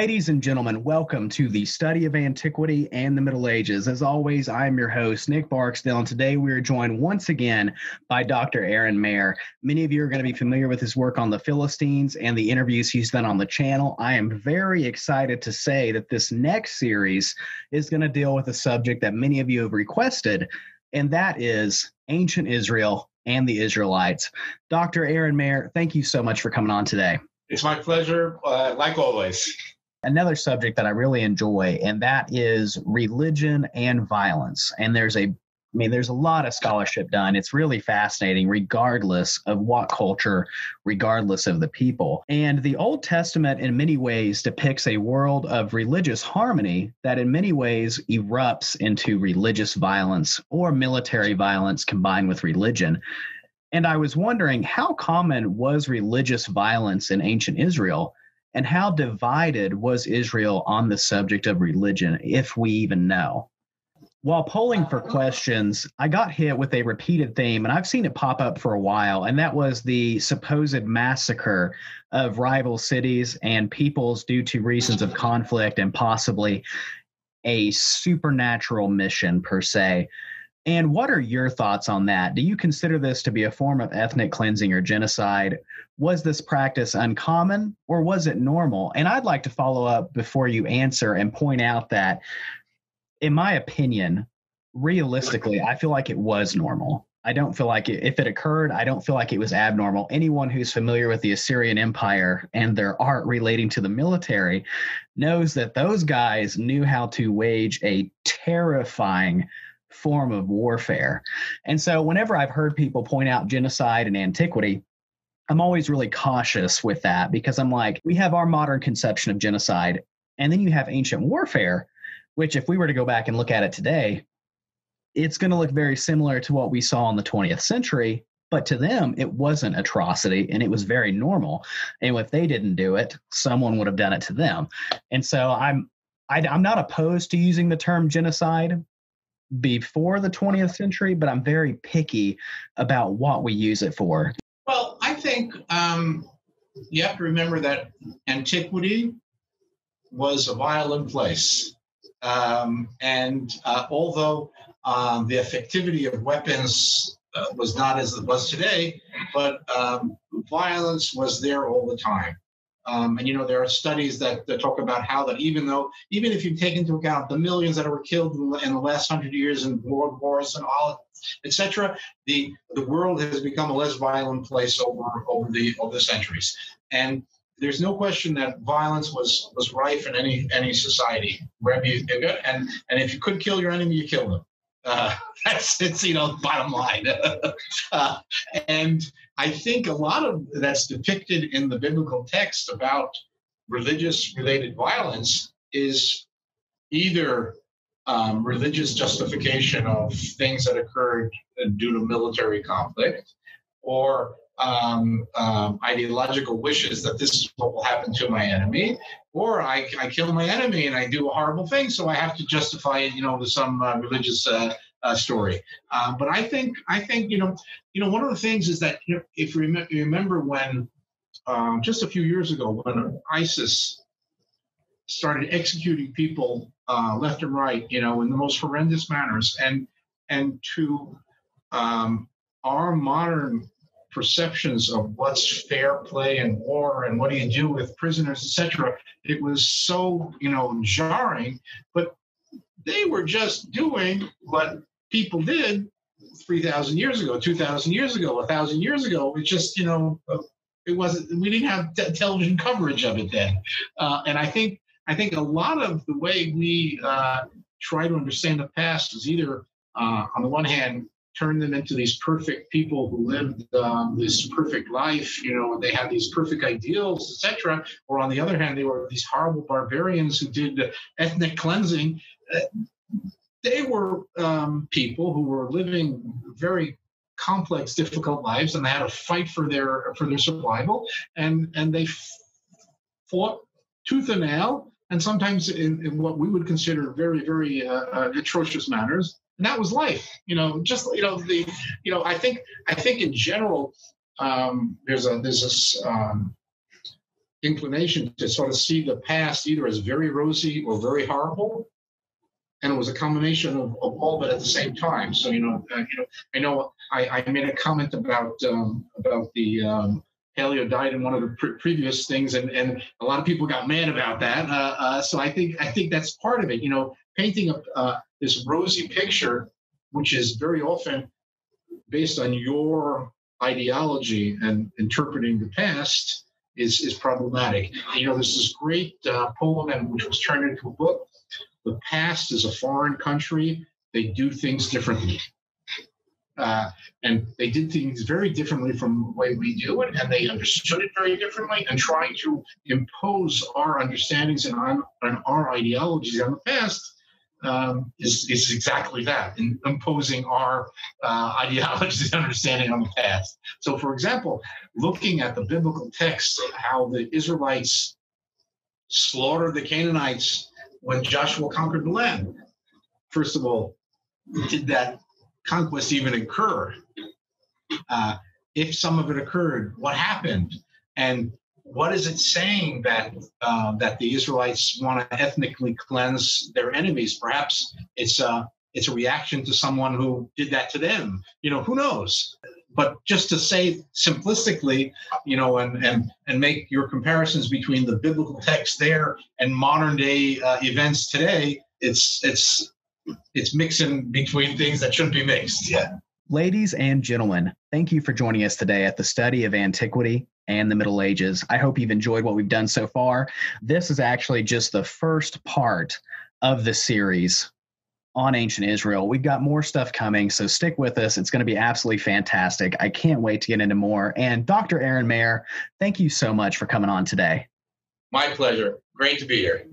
Ladies and gentlemen, welcome to the study of antiquity and the Middle Ages. As always, I am your host, Nick Barksdale, and today we are joined once again by Dr. Aren Maeir. Many of you are going to be familiar with his work on the Philistines and the interviews he's done on the channel. I am very excited to say that this next series is going to deal with a subject that many of you have requested, and that is ancient Israel and the Israelites. Dr. Aren Maeir, thank you so much for coming on today. It's my pleasure, like always. Another subject that I really enjoy, and that is religion and violence. And there's a lot of scholarship done. It's really fascinating, regardless of what culture, regardless of the people. And the Old Testament, in many ways, depicts a world of religious harmony that in many ways erupts into religious violence or military violence combined with religion. And I was wondering, how common was religious violence in ancient Israel? And how divided was Israel on the subject of religion, if we even know? While polling for questions, I got hit with a repeated theme, and I've seen it pop up for a while, and that was the supposed massacre of rival cities and peoples due to reasons of conflict and possibly a supernatural mission per se. And what are your thoughts on that? Do you consider this to be a form of ethnic cleansing or genocide? Was this practice uncommon or was it normal? And I'd like to follow up before you answer and point out that, in my opinion, realistically, I feel like it was normal. I don't feel like if it occurred, I don't feel like it was abnormal. Anyone who's familiar with the Assyrian Empire and their art relating to the military knows that those guys knew how to wage a terrifying form of warfare. And so whenever I've heard people point out genocide and antiquity, I'm always really cautious with that because I'm like, we have our modern conception of genocide, and then you have ancient warfare, which if we were to go back and look at it today, it's going to look very similar to what we saw in the 20th century, but to them, it wasn't atrocity and it was very normal. And if they didn't do it, someone would have done it to them. And so I'm not opposed to using the term genocide before the 20th century, but I'm very picky about what we use it for. Well, I think you have to remember that antiquity was a violent place. And although the effectivity of weapons was not as it was today, but violence was there all the time. And, there are studies that talk about how that even if you take into account the millions that were killed in the last 100 years in world wars and all, etc., the world has become a less violent place over the centuries. And there's no question that violence was rife in any society wherever you go. And if you could kill your enemy, you kill them. It's bottom line. And I think a lot of that's depicted in the biblical text about religious-related violence is either religious justification of things that occurred due to military conflict, or ideological wishes that this is what will happen to my enemy, or I kill my enemy and I do a horrible thing, so I have to justify it, with some religious story. But I think one of the things is that if you remember when just a few years ago when ISIS started executing people left and right, in the most horrendous manners, and to our modern perceptions of what's fair play in war and what do you do with prisoners, etc. It was so, jarring, but they were just doing what people did 3,000 years ago, 2,000 years ago, 1,000 years ago. It's just, it wasn't, we didn't have television coverage of it then. And I think a lot of the way we try to understand the past is either, on the one hand, turn them into these perfect people who lived this perfect life, they had these perfect ideals, etc. Or on the other hand, they were these horrible barbarians who did ethnic cleansing. They were people who were living very complex, difficult lives, and they had to fight for their survival, and they fought tooth and nail, and sometimes in what we would consider very, very atrocious manners. And that was life, I think in general, there's this inclination to sort of see the past either as very rosy or very horrible. And it was a combination of all of it at the same time. So, I know I made a comment about the paleo diet in one of the previous things, and a lot of people got mad about that. So I think that's part of it. Painting this rosy picture, which is very often based on your ideology and interpreting the past, is problematic. There's this great poem, which was turned into a book. The past is a foreign country. They do things differently. And they did things very differently from the way we do it, and they understood it very differently, and trying to impose our understandings and our ideologies on the past is exactly that, in imposing our ideologies and understanding on the past. So, for example, looking at the biblical text, how the Israelites slaughtered the Canaanites when Joshua conquered the land. First of all, did that conquest even occur? If some of it occurred, what happened? And what is it saying that the Israelites want to ethnically cleanse their enemies? Perhaps it's a reaction to someone who did that to them. Who knows? But just to say simplistically, and make your comparisons between the biblical text there and modern day events today, it's mixing between things that shouldn't be mixed. Yeah. Ladies and gentlemen, thank you for joining us today at the study of antiquity and the Middle Ages. I hope you've enjoyed what we've done so far. This is actually just the first part of the series on ancient Israel. We've got more stuff coming, so stick with us. It's going to be absolutely fantastic. I can't wait to get into more. And Dr. Aren Maeir, thank you so much for coming on today. My pleasure. Great to be here.